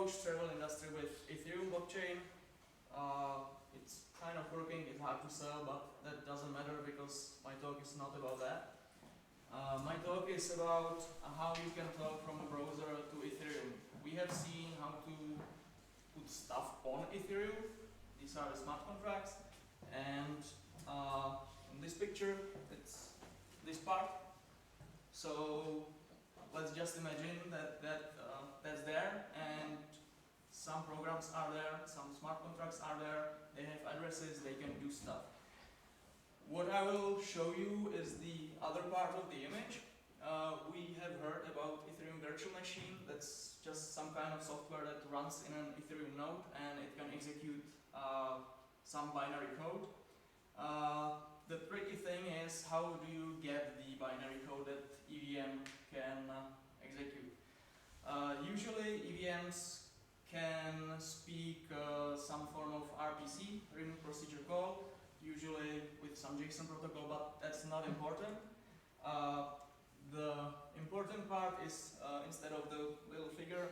approach travel industry with Ethereum blockchain. It's kind of working, it's hard to sell, but that doesn't matter because my talk is not about that. My talk is about how you can talk from a browser to Ethereum. We have seen how to put stuff on Ethereum. These are the smart contracts. And in this picture, it's this part. So let's just imagine that that's there, and some programs are there, some smart contracts are there, they have addresses, they can do stuff. What I will show you is the other part of the image. We have heard about Ethereum virtual machine. That's just some kind of software that runs in an Ethereum node and it can execute some binary code. The tricky thing is, how do you get the binary code that EVM can execute? Usually EVMs can speak some form of RPC, remote procedure call, usually with some JSON protocol, but that's not important. The important part is instead of the little figure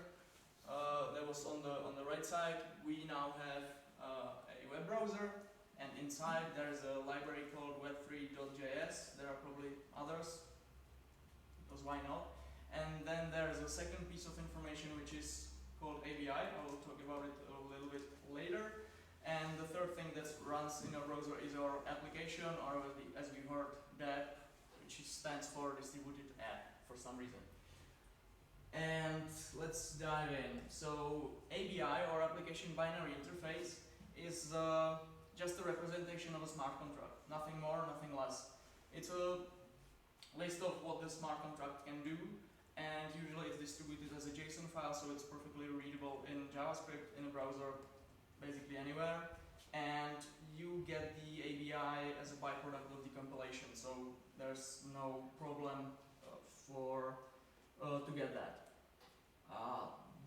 that was on the right side, we now have a web browser, and inside there is a library called web3.js. There are probably others, because why not? And then there is a second piece of information which is called ABI. I will talk about it a little bit later. And the third thing that runs in our browser is our application, or as we heard, DApp, which stands for distributed app for some reason. And let's dive in. So ABI, or application binary interface, is just a representation of a smart contract. Nothing more, nothing less. It's a list of what the smart contract can do, and usually it's distributed as a JSON file, so it's perfectly readable in JavaScript, in a browser, basically anywhere. And you get the ABI as a byproduct of the compilation, so there's no problem to get that.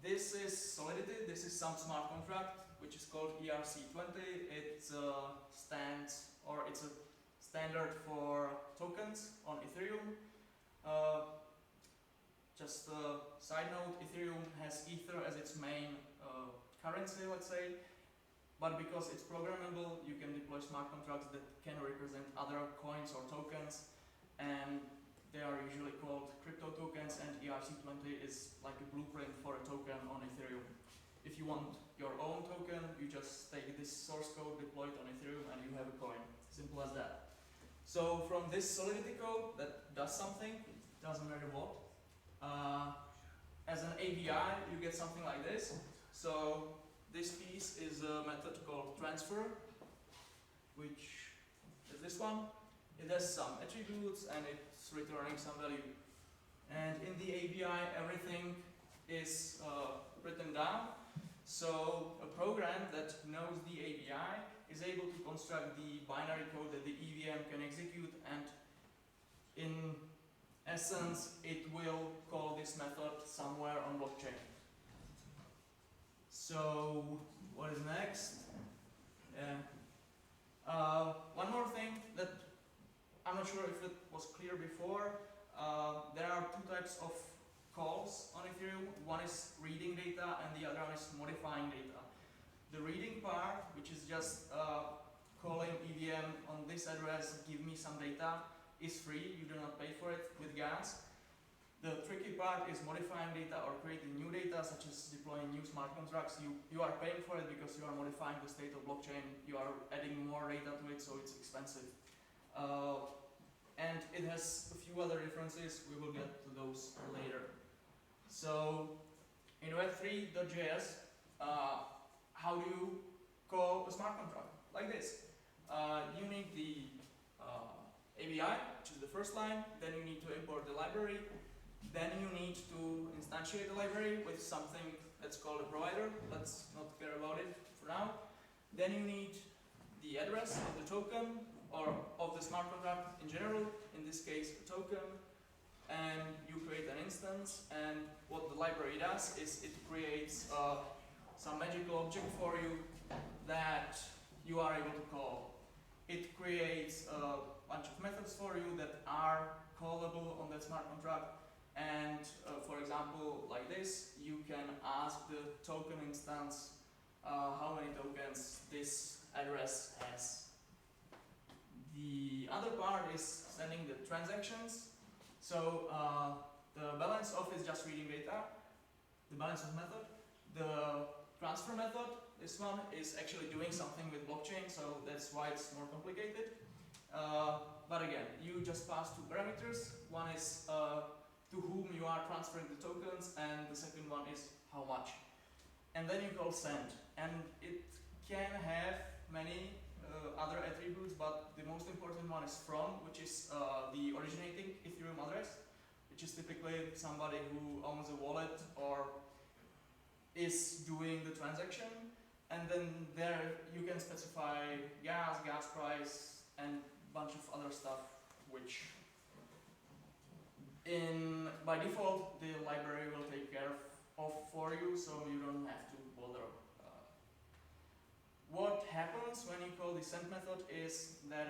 This is Solidity. This is some smart contract which is called ERC20. It stands, or it's a standard for tokens on Ethereum. Just a side note, Ethereum has Ether as its main currency, let's say, but because it's programmable, you can deploy smart contracts that can represent other coins or tokens, and they are usually called crypto tokens, and ERC20 is like a blueprint for a token on Ethereum. If you want your own token, you just take this source code, deploy it on Ethereum, and you have a coin. Simple as that. So from this Solidity code that does something, doesn't matter what, as an ABI, you get something like this. So this piece is a method called transfer, which is this one. It has some attributes and it's returning some value. And in the ABI, everything is written down. So a program that knows the ABI is able to construct the binary code that the EVM can execute, and in essence, it will call this method somewhere on blockchain. So what is next? One more thing that I'm not sure if it was clear before. There are two types of calls on Ethereum. One is reading data and the other one is modifying data. The reading part, which is just calling EVM on this address, give me some data, is free. You do not pay for it with gas. The tricky part is modifying data or creating new data, such as deploying new smart contracts. You are paying for it because you are modifying the state of blockchain. You are adding more data to it, so it's expensive. And it has a few other differences. We will get to those later. So in web3.js, how do you call a smart contract? Like this. You need the ABI, which is the first line. Then you need to import the library. Then you need to instantiate the library with something that's called a provider. Let's not care about it for now. Then you need the address of the token, or of the smart contract in general, in this case a token, and you create an instance, and what the library does is it creates some magical object for you that you are able to call. It creates a bunch of methods for you that are callable on that smart contract, and for example, like this, you can ask the token instance, how many tokens this address has. The other part is sending the transactions. So the balance of is just reading data, the balance of method. The transfer method, this one, is actually doing something with blockchain, so that's why it's more complicated. But again, you just pass two parameters. One is to whom you are transferring the tokens, and the second one is how much. And then you call send, and it can have many other attributes, but the most important one is from, which is the originating Ethereum address, which is typically somebody who owns a wallet or is doing the transaction. And then there you can specify gas price, and a bunch of other stuff, which by default the library will take care of for you, so you don't have to bother. What happens when you call the send method is that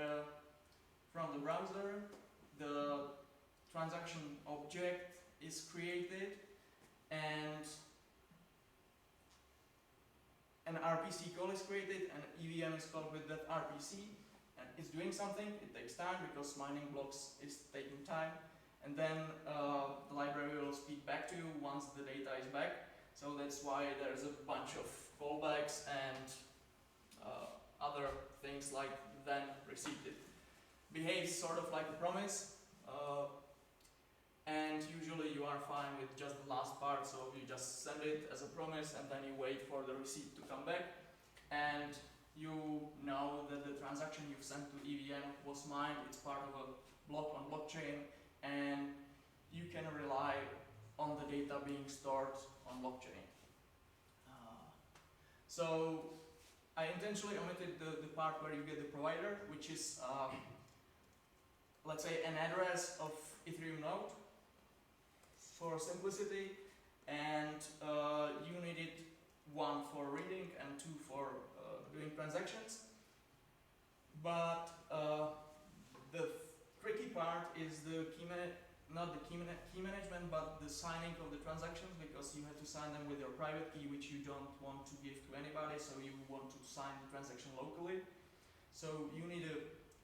from the browser the transaction object is created, and an RPC call is created, and EVM is called with that RPC, and it's doing something. It takes time because mining blocks is taking time, and then the library will speak back to you once the data is back. So that's why there's a bunch of callbacks and other things like then received. It behaves sort of like a promise, and usually you are fine with just the last part, so you just send it as a promise and then you wait for the receipt to come back, and you know that the transaction you've sent to EVM was mined. It's part of a block on blockchain, and you can rely on the data being stored on blockchain. So I intentionally omitted the part where you get the provider, which is let's say an address of Ethereum node for simplicity, and you needed one for reading and two for doing transactions. But the tricky part is not the key management, but the signing of the transactions, because you have to sign them with your private key, which you don't want to give to anybody, so you want to sign the transaction locally. So you need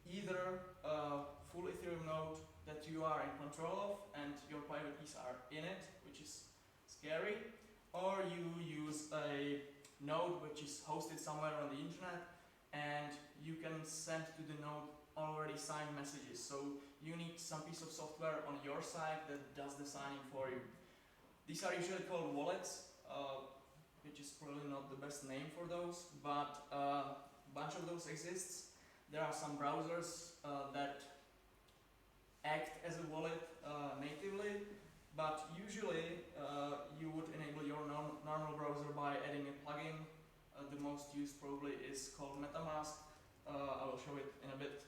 either a full Ethereum node that you are in control of and your private keys are in it, which is scary, or you use a node which is hosted somewhere on the internet, and you can send to the node already signed messages. So you need some piece of software on your side that does the signing for you. These are usually called wallets, which is probably not the best name for those, but a bunch of those exists. There are some browsers that act as a wallet natively, but usually you would enable your normal browser by adding a plugin. The most used probably is called MetaMask. I will show it in a bit.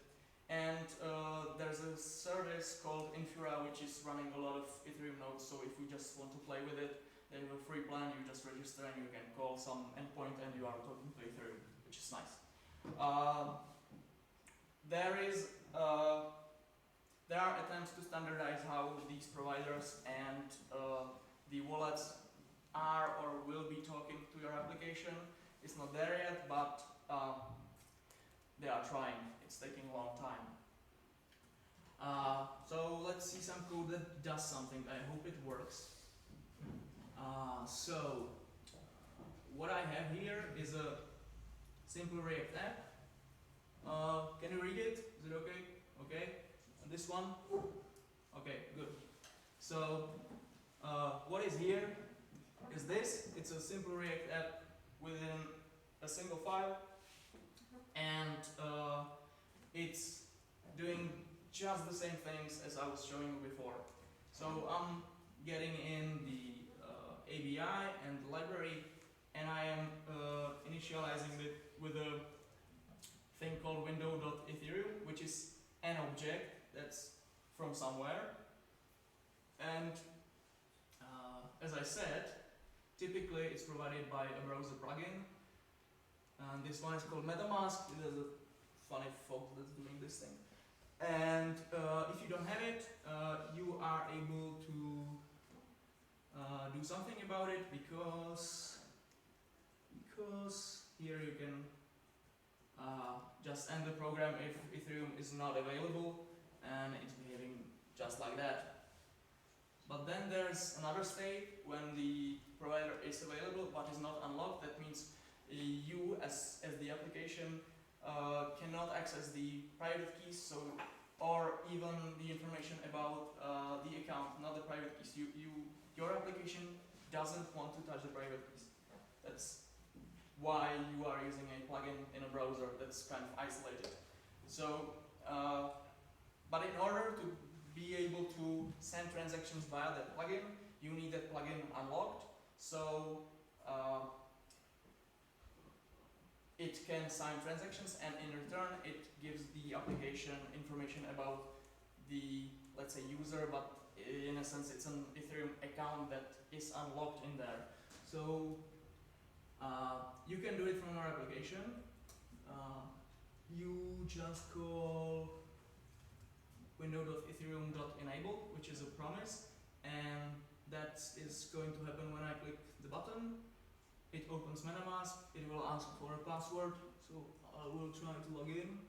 And there's a service called Infura, which is running a lot of Ethereum nodes, so if you just want to play with it, they have a free plan. You just register and you can call some endpoint and you are talking to Ethereum, which is nice. There are attempts to standardize how these providers and the wallets are or will be talking to your application. It's not there yet, but they are trying. It's taking a long time. So let's see some code that does something. I hope it works. So what I have here is a simple React app. Can you read it? Is it okay? Okay. And this one? Okay, good. So what is here is this. It's a simple React app within a single file, and it's doing just the same things as I was showing you before. So I'm getting in the ABI and the library, and I am initializing it with a thing called window.ethereum, which is an object that's from somewhere. And as I said, typically it's provided by a browser plugin. And this one is called MetaMask. It has a funny folk that's doing this thing. And if you don't have it, you are able to do something about it, because because here you can just end the program if Ethereum is not available, and it's behaving just like that. But then there's another state when the provider is available but is not unlocked. That means you as the application cannot access the private keys, so or even the information about the account, not the private keys. Your application doesn't want to touch the private keys. That's why you are using a plugin in a browser that's kind of isolated. So, but in order to be able to send transactions via that plugin, you need that plugin unlocked. So it can sign transactions, and in return it gives the application information about the, let's say, user, but in a sense it's an Ethereum account that is unlocked in there. So you can do it from our application. You just call window.ethereum.enable, which is a promise, and that is going to happen when I click the button. It opens MetaMask, it will ask for a password, so I will try to log in.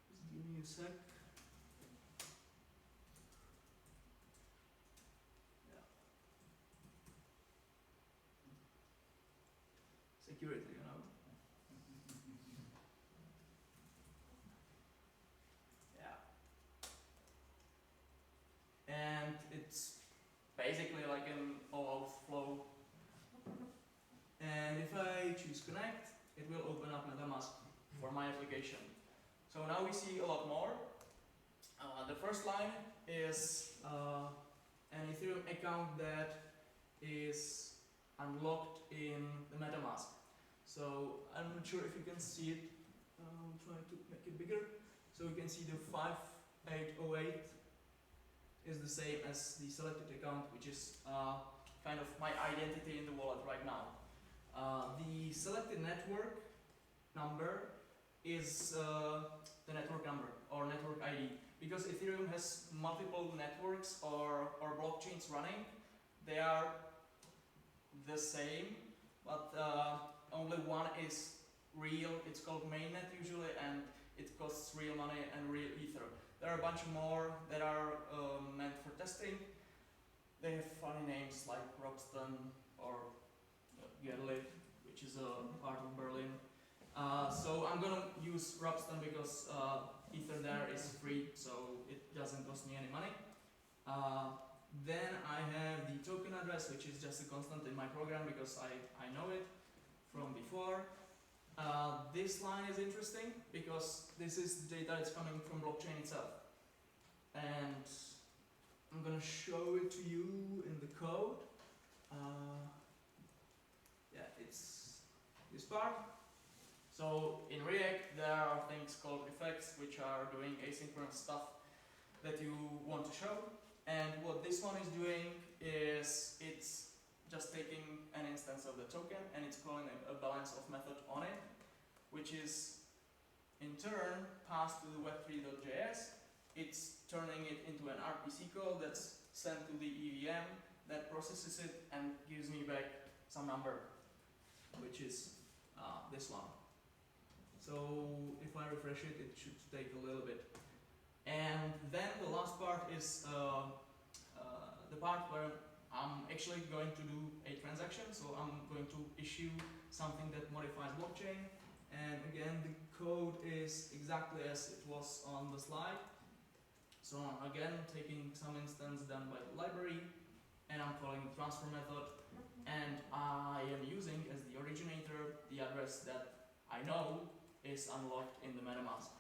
Just give me a sec. Yeah. Security, you know. Yeah. And it's basically like an all-out flow. And if I choose connect, it will open up MetaMask for my application. So now we see a lot more. The first line is an Ethereum account that is unlocked in the MetaMask. So I'm not sure if you can see it. I'll try to make it bigger. So you can see the 5808 is the same as the selected account, which is kind of my identity in the wallet right now. The selected network number is the network number or network ID, because Ethereum has multiple networks or blockchains running. They are the same, but only one is real. It's called mainnet usually, and it costs real money and real ether. There are a bunch more that are meant for testing. They have funny names like Robston or Gerli, which is a part of Berlin. So I'm gonna use Robston because ether there is free, so it doesn't cost me any money. Then I have the token address, which is just a constant in my program because I know it from before. This line is interesting because this is the data that's coming from blockchain itself. And I'm gonna show it to you in the code. Yeah, it's this part. So in React there are things called effects, which are doing asynchronous stuff that you want to show. And what this one is doing is it's just taking an instance of the token and it's calling a balance of method on it, which is in turn passed to the web3.js. It's turning it into an RPC call that's sent to the EVM that processes it and gives me back some number, which is this one. So if I refresh it, it should take a little bit. And then the last part is the part where I'm actually going to do a transaction. So I'm going to issue something that modifies blockchain. And again, the code is exactly as it was on the slide. So I'm again taking some instance done by the library, and I'm calling the transfer method, and I am using as the originator the address that I know is unlocked in the MetaMask.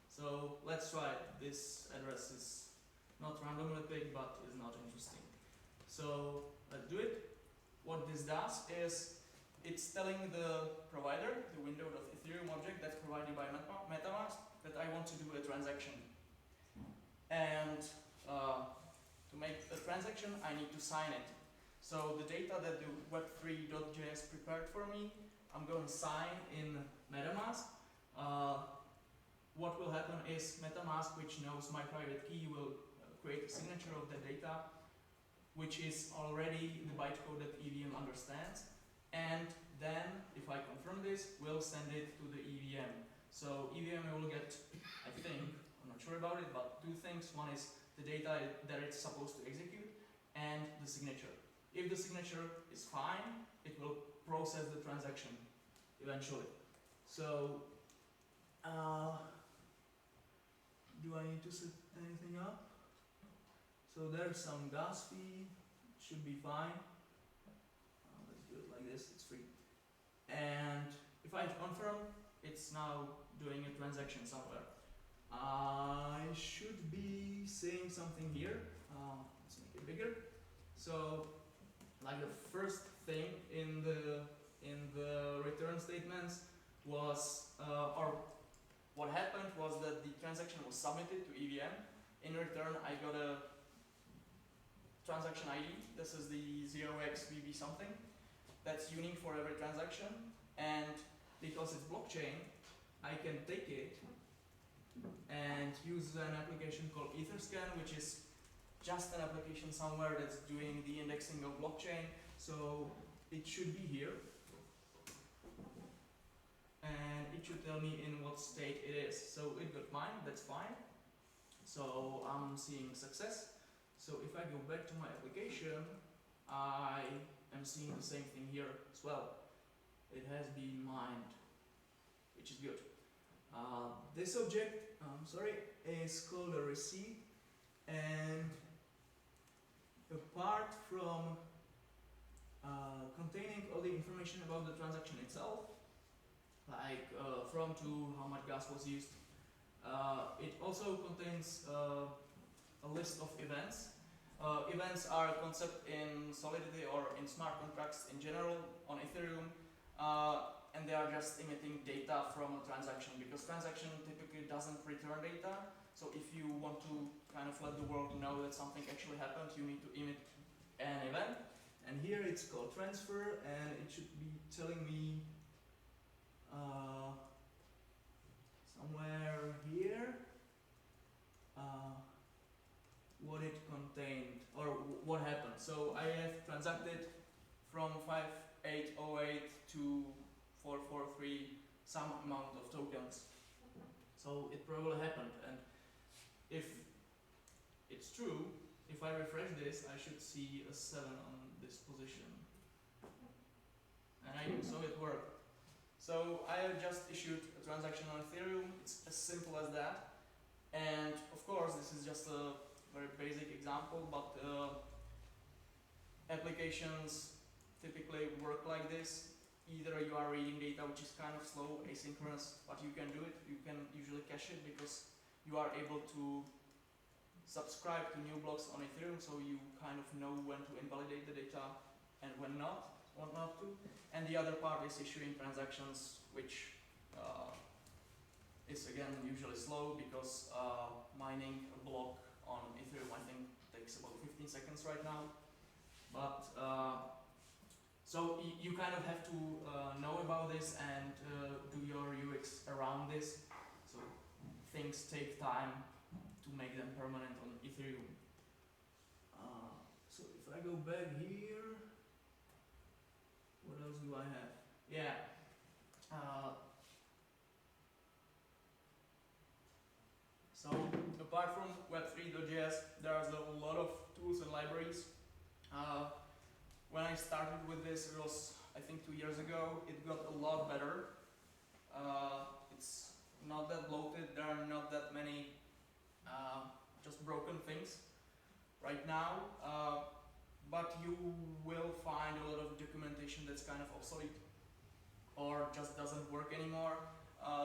So let's try it. This address is not randomly picked, but is not interesting. So let's do it. What this does is it's telling the provider, the window.ethereum object that's provided by MetaMask, that I want to do a transaction. And to make the transaction, I need to sign it. So the data that the web3.js prepared for me, I'm going to sign in MetaMask. What will happen is MetaMask, which knows my private key, will create a signature of the data, which is already the bytecode that EVM understands. And then, if I confirm this, we'll send it to the EVM. So EVM will get, I think, I'm not sure about it, but two things. One is the data that it's supposed to execute and the signature. If the signature is fine, it will process the transaction eventually. So, do I need to set anything up? So there's some gas fee, should be fine. Let's do it like this, it's free. And if I confirm, it's now doing a transaction somewhere. I should be saying something here. Let's make it bigger. So, like the first thing in the return statements was, or what happened was that the transaction was submitted to EVM. In return, I got a transaction ID. This is the 0xVB something. That's unique for every transaction. And because it's blockchain, I can take it and use an application called Etherscan, which is just an application somewhere that's doing the indexing of blockchain. So it should be here. And it should tell me in what state it is. So it got mine, that's fine. So I'm seeing success. So if I go back to my application, I am seeing the same thing here as well. It has been mined, which is good. This object, is called a receipt, and apart from containing all the information about the transaction itself, like from to, how much gas was used, it also contains a list of events. Events are a concept in Solidity or in smart contracts in general on Ethereum. And they are just emitting data from a transaction, because transaction typically doesn't return data. So if you want to kind of let the world know that something actually happened, you need to emit an event. And here it's called transfer, and it should be telling me somewhere here what it contained or what happened. So I have transacted from 5808 to 443 some amount of tokens. So it probably happened, and if it's true, if I refresh this, I should see a 7 on this position. And I saw it worked. So I have just issued a transaction on Ethereum. It's as simple as that. And of course, this is just a very basic example, but applications typically work like this. Either you are reading data which is kind of slow, asynchronous, but you can do it. You can usually cache it because you are able to subscribe to new blocks on Ethereum, so you kind of know when to invalidate the data and when not, what not to. And the other part is issuing transactions, which is again usually slow because mining a block on Ethereum I think takes about 15 seconds right now. But so you kind of have to know about this and do your UX around this. So things take time to make them permanent on Ethereum. So if I go back here, what else do I have? Yeah. So apart from Web3.js, there's a lot of tools and libraries. When I started with this, it was I think 2 years ago. It got a lot better. It's not that bloated. There are not that many just broken things right now. But you will find a lot of documentation that's kind of obsolete or just doesn't work anymore.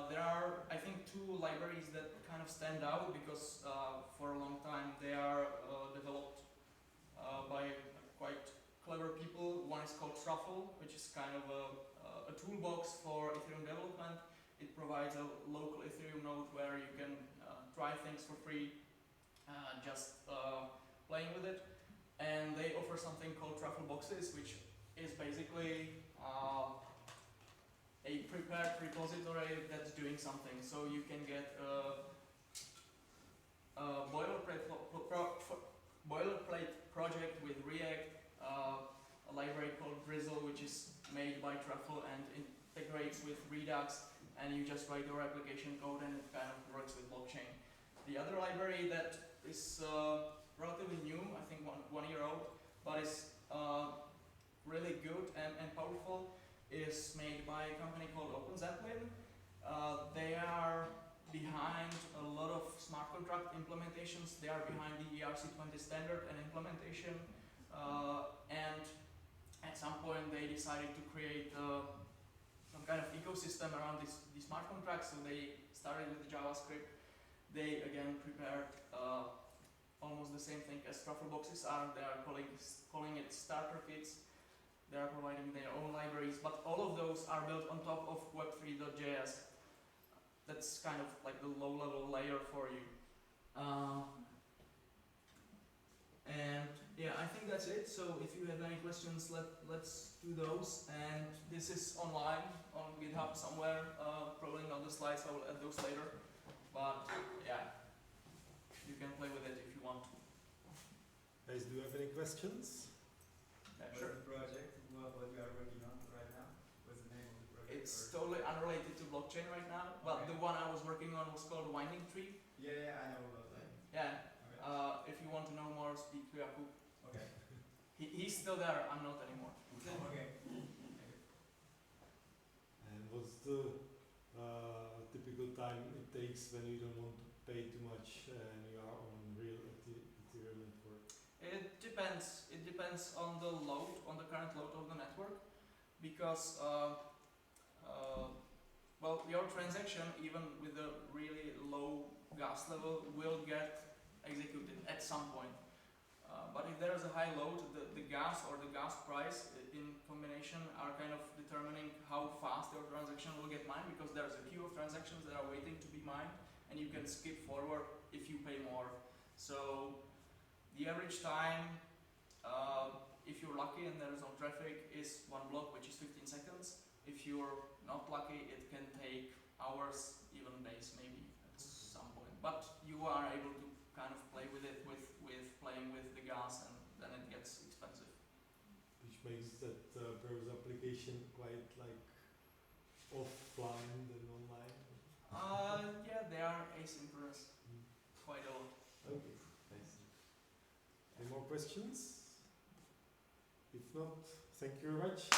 There are, I think, 2 libraries that kind of stand out because for a long time they are developed by quite clever people. One is called Truffle, which is kind of a toolbox for Ethereum development. It provides a local Ethereum node where you can try things for free, just playing with it. And they offer something called Truffle boxes, which is basically a prepared repository that's doing something. So you can get a boilerplate project with React, a library called Drizzle, which is made by by Truffle and integrates with Redux, and you just write your application code and it kind of works with blockchain. The other library that is relatively new, I think one year old, but is really good and powerful, is made by a company called OpenZeppelin. They are behind a lot of smart contract implementations. They are behind the ERC20 standard and implementation. And at some point they decided to create some kind of ecosystem around these smart contracts. So they started with JavaScript. They again prepared almost the same thing as truffle boxes are. They are calling it starter kits. They are providing their own libraries, but all of those are built on top of web3.js. That's kind of like the low-level layer for you. And yeah, I think that's it. So if you have any questions, let's do those. And this is online on GitHub somewhere. Probably not the slides. I will add those later. But yeah, you can play with it if you want. Guys, do you have any questions? Yeah, What's sure. the project? What you are working on right now? What's the name of the project? It's totally unrelated to blockchain right now. But Okay. the one I was working on was called Winding Tree. Yeah, I know about that. Yeah. Okay. If you want to know more, speak to Jakub. Okay. He's still there. I'm not anymore. Okay. And what's the typical time it takes when you don't want to pay too much and you are on real Ethereum network? It depends. It depends on the load, on the current load of the network, because well, your transaction, even with a really low gas level, will get executed at some point. But if there is a high load, the gas or the gas price in combination are kind of determining how fast your transaction will get mined, because there's a queue of transactions that are waiting to be mined, and you can skip forward if you pay more. So the average time, if you're lucky and there is no traffic, is 1 block, which is 15 seconds. If you're not lucky, it can take hours, even days maybe at some point. But you are able to kind of play with it, with playing with the gas, and then it gets expensive. Which makes that browser application quite like offline than online. Yeah, they are asynchronous quite a lot. Okay, nice. Any more questions? If not, thank you very much.